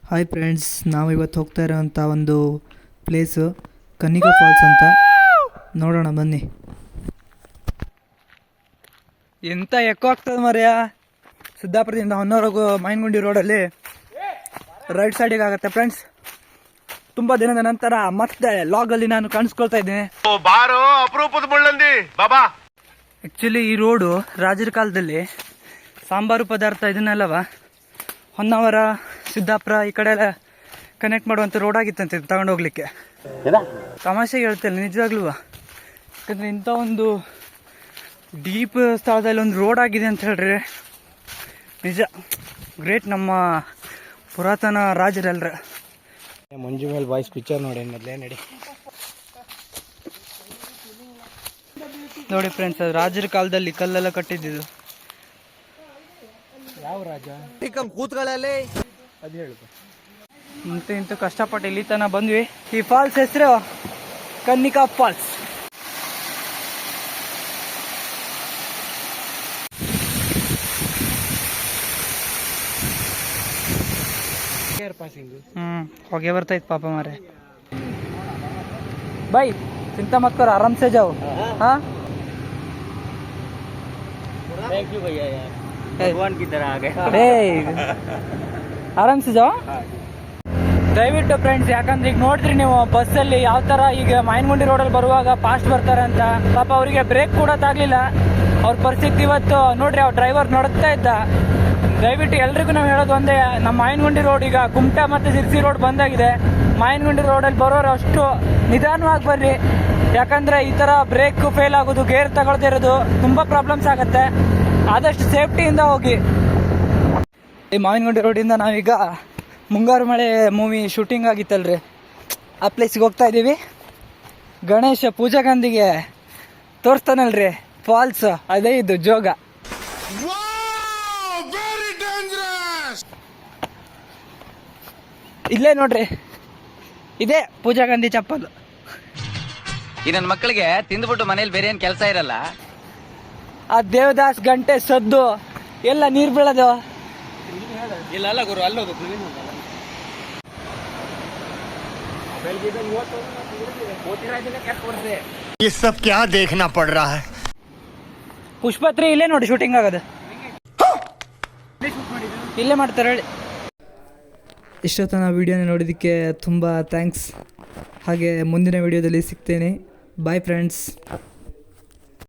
Hi friends, ನಾವು ಇವತ್ತು ಹೋಗ್ತಾ ಇರೋವಂಥ ಒಂದು ಪ್ಲೇಸು ಕನ್ನಿಕಾ ಫಾಲ್ಸ್ ಅಂತ. ನೋಡೋಣ ಬನ್ನಿ. ಎಂತ ಎಕ್ಕೋ ಆಗ್ತದೆ ಮರ್ಯ. ಸಿದ್ದಾಪುರದಿಂದ ಹೊನ್ನೂರಿಗೂ ಮೈನಗುಂಡಿ ರೋಡಲ್ಲಿ ರೈಟ್ ಸೈಡಿಗೆ ಆಗುತ್ತೆ ಫ್ರೆಂಡ್ಸ್. ತುಂಬ ದಿನದ ನಂತರ ಮತ್ತೆ ಲಾಗಲ್ಲಿ ನಾನು ಕಾಣಿಸ್ಕೊಳ್ತಾ ಇದ್ದೇನೆ. ಆ್ಯಕ್ಚುಲಿ ಈ ರೋಡು ರಾಜರ ಕಾಲದಲ್ಲಿ ಸಾಂಬಾರು ಪದಾರ್ಥ ಇದನ್ನೆಲ್ಲವ ಹೊನ್ನಾವರ ಸಿದ್ದಾಪುರ ಈ ಕಡೆ ಎಲ್ಲ ಕನೆಕ್ಟ್ ಮಾಡುವಂಥ ರೋಡ್ ಆಗಿತ್ತಂತೆ ತಗೊಂಡು ಹೋಗ್ಲಿಕ್ಕೆ. ತಮಾಷೆಗೆ ಹೇಳ್ತೇನೆ ನಿಜವಾಗ್ಲೂ, ಯಾಕಂದರೆ ಇಂಥ ಒಂದು ಡೀಪ್ ಸ್ಥಳದಲ್ಲಿ ಒಂದು ರೋಡ್ ಆಗಿದೆ ಅಂತ ಹೇಳ್ರಿ ನಿಜ ಗ್ರೇಟ್. ನಮ್ಮ ಪುರಾತನ ರಾಜರೆಲ್ಲರ ಮಂಜು ಮೇಲೆ ಬಾಯ್ಸ್ ಪಿಕ್ಚರ್ ನೋಡಿ ಮೊದಲೇ ನೋಡಿ ಫ್ರೆಂಡ್ಸ್, ಅದು ರಾಜರ ಕಾಲದಲ್ಲಿ ಕಲ್ಲೆಲ್ಲ ಕಟ್ಟಿದ್ದು. ಯಾವ ರಾಜ ಕೂತ್ಗಳಲ್ಲಿ ಅದು ಹೇಳುದು. ಇಂಥ ಕಷ್ಟಪಟ್ಟು ಇಲ್ಲಿ ತನಕ ಬಂದ್ವಿ. ಈ ಫಾಲ್ಸ್ ಹೆಸರು ಕನ್ನಿಕಾ ಫಾಲ್ಸ್. ಹೊಗೆ ಬರ್ತೈತ್ ಪಾಪ ಮಾರೆ. ಬೈ ಚಿಂತಾ ಮತ್ ಕರೋ, ಆರಾಮ್ ಸೆ ಜಾओ. हाँ थैंक यू भैया, यार भगवान की तरह आ गए. ಆರಾಮ್ ಸೆ ಜಾओ. ದಯವಿಟ್ಟು ಫ್ರೆಂಡ್ಸ್, ಯಾಕಂದ್ರೆ ಈಗ ನೋಡಿದ್ರಿ ನೀವು ಬಸ್ಸಲ್ಲಿ ಯಾವ ಥರ ಈಗ ಮೈನಗುಂಡಿ ರೋಡಲ್ಲಿ ಬರುವಾಗ ಫಾಸ್ಟ್ ಬರ್ತಾರೆ ಅಂತ. ಪಾಪ ಅವರಿಗೆ ಬ್ರೇಕ್ ಕೂಡ ತಾಗಲಿಲ್ಲ. ಅವ್ರ ಪರಿಸ್ಥಿತಿ ಇವತ್ತು ನೋಡ್ರಿ, ಅವ್ರ ಡ್ರೈವರ್ ನೋಡ್ತಾ ಇದ್ದ. ದಯವಿಟ್ಟು ಎಲ್ರಿಗೂ ನಾವು ಹೇಳೋದು ಒಂದೇ, ನಮ್ಮ ಮೈನಗುಂಡಿ ರೋಡ್ ಈಗ ಕುಮಟಾ ಮತ್ತು ಸಿರ್ಸಿ ರೋಡ್ ಬಂದಾಗಿದೆ. ಮೈನಗುಂಡಿ ರೋಡಲ್ಲಿ ಬರೋರು ಅಷ್ಟು ನಿಧಾನವಾಗಿ ಬರ್ರಿ, ಯಾಕಂದರೆ ಈ ಥರ ಬ್ರೇಕ್ ಫೇಲ್ ಆಗೋದು, ಗೇರ್ ತಗೊಳ್ದೇ ಇರೋದು ತುಂಬ ಪ್ರಾಬ್ಲಮ್ಸ್ ಆಗುತ್ತೆ. ಆದಷ್ಟು ಸೇಫ್ಟಿಯಿಂದ ಹೋಗಿ. ಈ ಮಾವಿನಗುಂಡಿ ರೋಡಿಂದ ನಾವೀಗ ಮುಂಗಾರು ಮಳೆ ಮೂವಿ ಶೂಟಿಂಗ್ ಆಗಿತ್ತಲ್ರಿ, ಆ ಪ್ಲೇಸಿಗೆ ಹೋಗ್ತಾ ಇದ್ದೀವಿ. ಗಣೇಶ ಪೂಜಾಗಂದಿಗೆ ತೋರಿಸ್ತಾನಲ್ರಿ ಫಾಲ್ಸ್, ಅದೇ ಇದು ಜೋಗ. ಇಲ್ಲೇ ನೋಡ್ರಿ, ಇದೇ ಪೂಜಾಗಂಧಿ ಚಪ್ಪಲು. ಈ ನನ್ನ ಮಕ್ಕಳಿಗೆ ತಿಂದ್ಬಿಟ್ಟು ಮನೇಲಿ ಬೇರೆ ಏನ್ ಕೆಲಸ ಇರಲ್ಲ. ಆ ದೇವದಾಸ್ ಗಂಟೆ ಸದ್ದು ಎಲ್ಲ ನೀರು ಬೀಳೋದು. ಇಲ್ಲ ಅಲ್ಲ ಗುರು, ಅಲ್ಲೋದು ये सब क्या देखना पड़ रहा है. ಪುಷ್ಪತ್ರಿ ಇಲ್ಲೇ ನೋಡಿ ಶೂಟಿಂಗ್ ಆಗೋದು, ಇಲ್ಲೇ ಮಾಡ್ತಾರೆ ಹೇಳಿ. ಇಷ್ಟೊತ್ತನ ವಿಡಿಯೋನ ನೋಡಿದ್ದಕ್ಕೆ ತುಂಬ ಥ್ಯಾಂಕ್ಸ್. ಹಾಗೆ ಮುಂದಿನ ವಿಡಿಯೋದಲ್ಲಿ ಸಿಗ್ತೇನೆ. Bye friends.